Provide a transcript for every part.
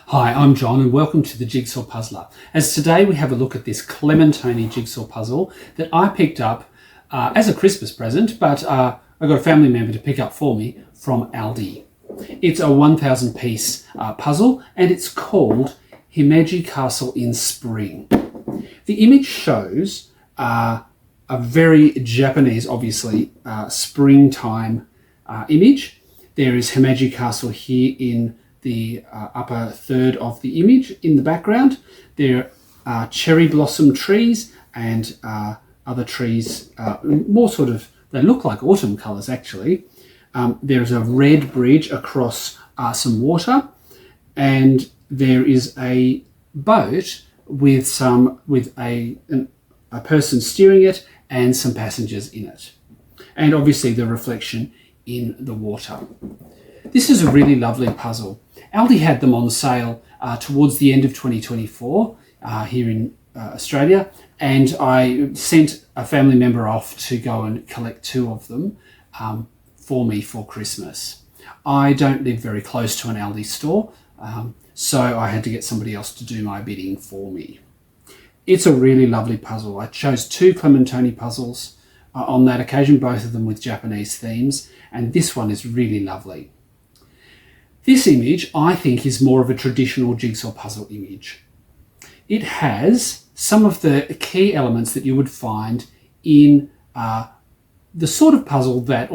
Hi, I'm John and welcome to the Jigsaw Puzzler. As today we have a look at this Clementoni jigsaw puzzle that I picked up as a Christmas present, but I got a family member to pick up for me from Aldi. It's a 1,000 piece puzzle and it's called Himeji Castle in Spring. The image shows a very Japanese, obviously, springtime image. There is Himeji Castle here in the upper third of the image. In the background there are cherry blossom trees and other trees, more sort of, they look like autumn colours actually. There's a red bridge across some water, and there is a boat with a person steering it and some passengers in it, and obviously the reflection in the water. This is a really lovely puzzle. Aldi had them on sale towards the end of 2024 here in Australia, and I sent a family member off to go and collect 2 of them for me for Christmas. I don't live very close to an Aldi store, so I had to get somebody else to do my bidding for me. It's a really lovely puzzle. I chose 2 Clementoni puzzles on that occasion, both of them with Japanese themes, and this one is really lovely. This image, I think, is more of a traditional jigsaw puzzle image. It has some of the key elements that you would find in the sort of puzzle that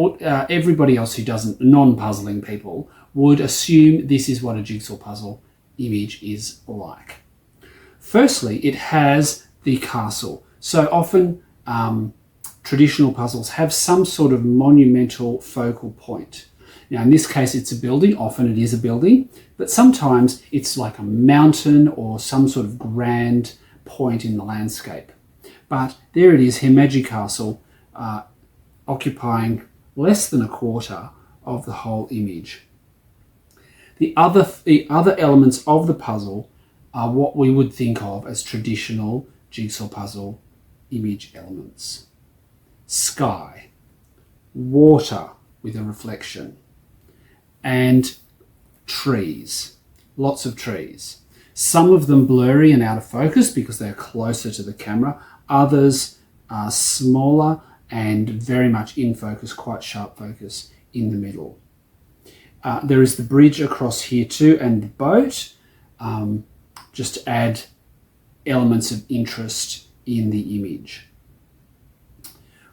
everybody else who doesn't, non-puzzling people, would assume this is what a jigsaw puzzle image is like. Firstly, it has the castle. So often traditional puzzles have some sort of monumental focal point. Now, in this case, it's a building. Often it is a building, but sometimes it's like a mountain or some sort of grand point in the landscape. But there it is, Himeji Castle, occupying less than a quarter of the whole image. The other elements of the puzzle are what we would think of as traditional jigsaw puzzle image elements. Sky, water with a reflection, and trees, lots of trees. Some of them blurry and out of focus because they're closer to the camera. Others are smaller and very much in focus, quite sharp focus in the middle. There is the bridge across here too, and the boat, just to add elements of interest in the image.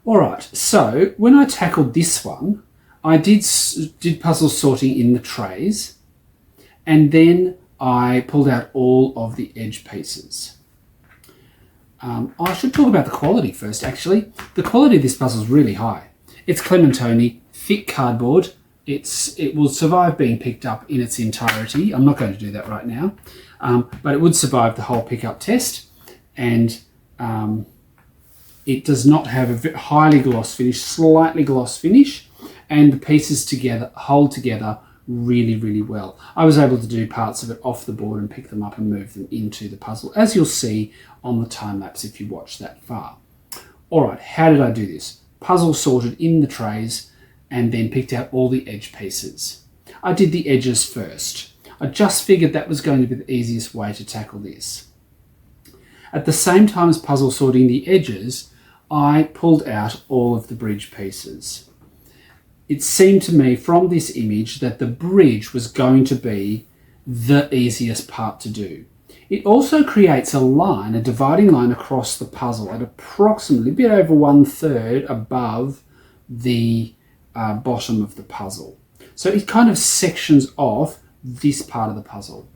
All right, so when I tackled this one, I did puzzle sorting in the trays, and then I pulled out all of the edge pieces. I should talk about the quality first, actually. The quality of this puzzle is really high. It's Clementoni, thick cardboard. It will survive being picked up in its entirety. I'm not going to do that right now, but it would survive the whole pickup test, and it does not have a highly gloss finish, slightly gloss finish, and the pieces together hold together really, really well. I was able to do parts of it off the board and pick them up and move them into the puzzle, as you'll see on the time lapse if you watch that far. All right, how did I do this? Puzzle sorted in the trays and then picked out all the edge pieces. I did the edges first. I just figured that was going to be the easiest way to tackle this. At the same time as puzzle sorting the edges, I pulled out all of the bridge pieces. It seemed to me from this image that the bridge was going to be the easiest part to do. It also creates a line, a dividing line across the puzzle at approximately a bit over 1/3 above the bottom of the puzzle. So it kind of sections off this part of the puzzle.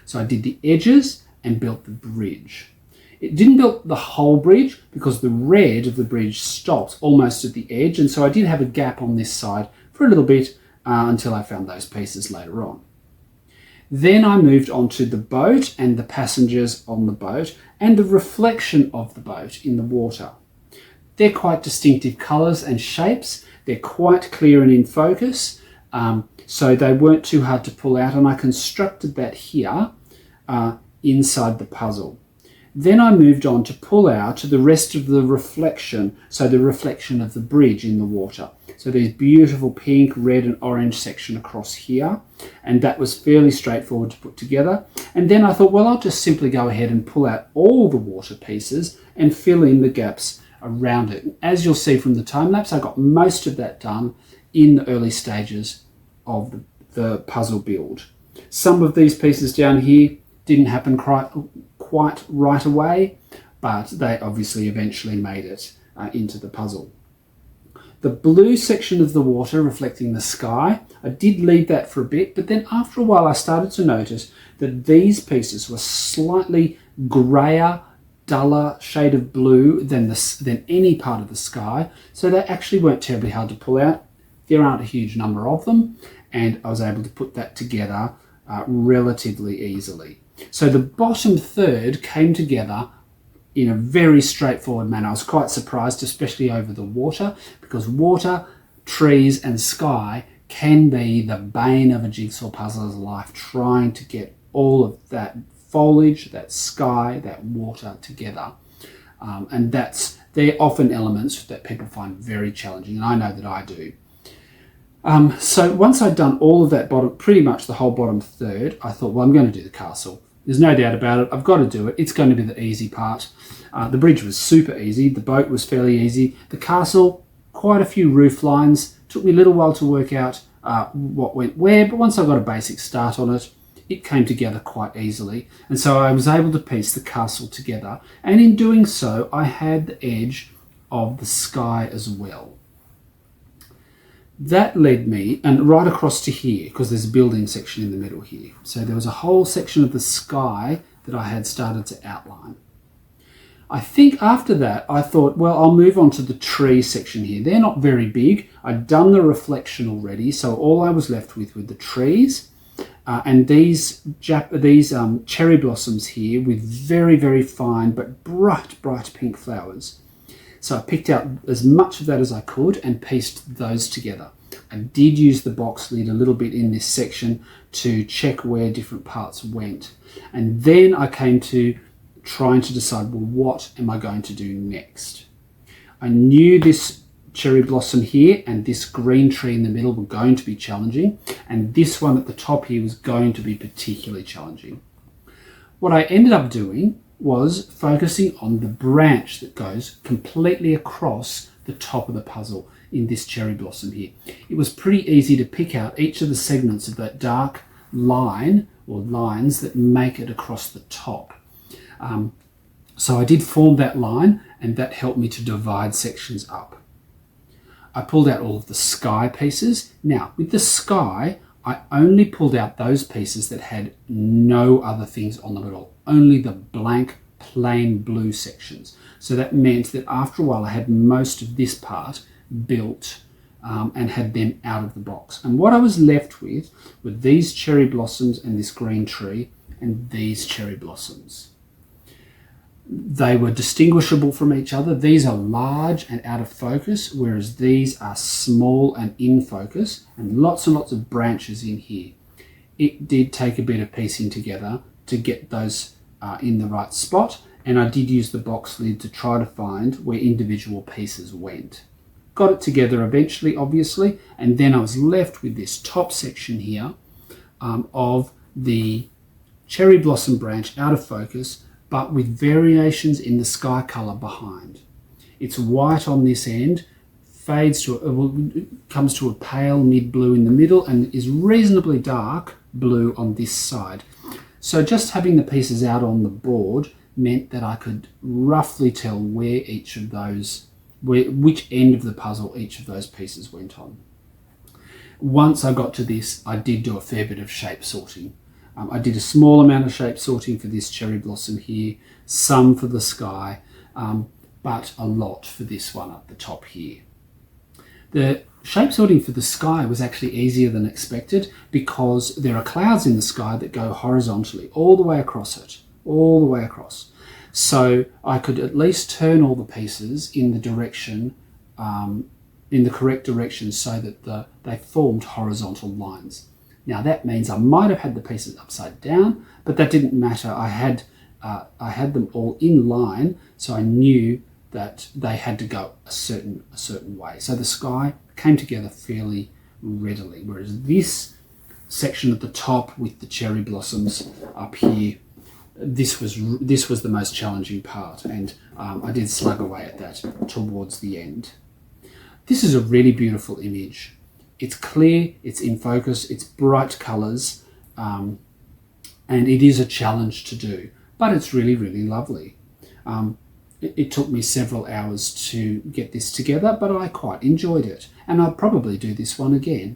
So I did the edges and built the bridge. It didn't build the whole bridge because the red of the bridge stops almost at the edge, and so I did have a gap on this side for a little bit until I found those pieces later on. Then I moved on to the boat and the passengers on the boat and the reflection of the boat in the water. They're quite distinctive colours and shapes. They're quite clear and in focus, so they weren't too hard to pull out, and I constructed that here inside the puzzle. Then I moved on to pull out the rest of the reflection, so the reflection of the bridge in the water. So there's beautiful pink, red and orange section across here. And that was fairly straightforward to put together. And then I thought, well, I'll just simply go ahead and pull out all the water pieces and fill in the gaps around it. As you'll see from the time lapse, I got most of that done in the early stages of the puzzle build. Some of these pieces down here didn't happen quite right away, but they obviously eventually made it into the puzzle. The blue section of the water reflecting the sky, I did leave that for a bit, but then after a while I started to notice that these pieces were slightly grayer, duller shade of blue than any part of the sky, so they actually weren't terribly hard to pull out. There aren't a huge number of them, and I was able to put that together relatively easily. So the bottom third came together in a very straightforward manner. I was quite surprised, especially over the water, because water, trees and sky can be the bane of a jigsaw puzzler's life, trying to get all of that foliage, that sky, that water together. And they're often elements that people find very challenging, and I know that I do. So once I'd done all of that pretty much the whole bottom third, I thought, well, I'm going to do the castle. There's no doubt about it. I've got to do it. It's going to be the easy part. The bridge was super easy. The boat was fairly easy. The castle, quite a few roof lines. Took me a little while to work out what went where, but once I got a basic start on it, it came together quite easily. And so I was able to piece the castle together. And in doing so, I had the edge of the sky as well. That led me, and right across to here, because there's a building section in the middle here. So there was a whole section of the sky that I had started to outline. I think after that, I thought, well, I'll move on to the tree section here. They're not very big. I'd done the reflection already, so all I was left with were the trees and these cherry blossoms here with very, very fine but bright, bright pink flowers. So I picked out as much of that as I could and pieced those together. I did use the box lid a little bit in this section to check where different parts went. And then I came to trying to decide, well, what am I going to do next? I knew this cherry blossom here and this green tree in the middle were going to be challenging, and this one at the top here was going to be particularly challenging. What I ended up doing was focusing on the branch that goes completely across the top of the puzzle in this cherry blossom here. It was pretty easy to pick out each of the segments of that dark line or lines that make it across the top. So I did form that line, and that helped me to divide sections up. I pulled out all of the sky pieces. Now, with the sky, I only pulled out those pieces that had no other things on them at all, only the blank, plain blue sections. So that meant that after a while, I had most of this part built and had them out of the box. And what I was left with were these cherry blossoms and this green tree and these cherry blossoms. They were distinguishable from each other. These are large and out of focus, whereas these are small and in focus, and lots of branches in here. It did take a bit of piecing together to get those in the right spot, and I did use the box lid to try to find where individual pieces went. Got it together eventually, obviously, and then I was left with this top section here of the cherry blossom branch out of focus, but with variations in the sky colour behind. It's white on this end, comes to a pale mid-blue in the middle, and is reasonably dark blue on this side. So just having the pieces out on the board meant that I could roughly tell where each of those, which end of the puzzle each of those pieces went on. Once I got to this, I did do a fair bit of shape sorting. I did a small amount of shape sorting for this cherry blossom here, some for the sky, but a lot for this one up the top here. The shape sorting for the sky was actually easier than expected because there are clouds in the sky that go horizontally all the way across it, all the way across. So I could at least turn all the pieces in the direction, in the correct direction, so that they formed horizontal lines. Now that means I might have had the pieces upside down, but that didn't matter. I had them all in line, so I knew that they had to go a certain way. So the sky came together fairly readily, whereas this section at the top with the cherry blossoms up here, this was the most challenging part, and I did slug away at that towards the end. This is a really beautiful image. It's clear, it's in focus, it's bright colours, and it is a challenge to do, but it's really, really lovely. It took me several hours to get this together, but I quite enjoyed it, and I'll probably do this one again.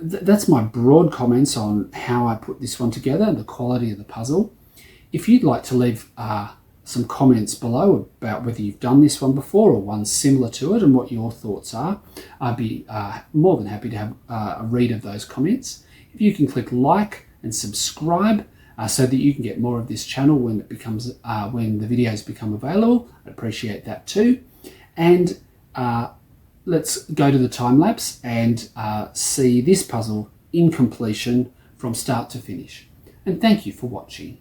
That's my broad comments on how I put this one together and the quality of the puzzle. If you'd like to leave some comments below about whether you've done this one before or one similar to it and what your thoughts are, I'd be more than happy to have a read of those comments. If you can click like and subscribe so that you can get more of this channel when it becomes when the videos become available, I'd appreciate that too. And let's go to the time lapse and see this puzzle in completion from start to finish. And thank you for watching.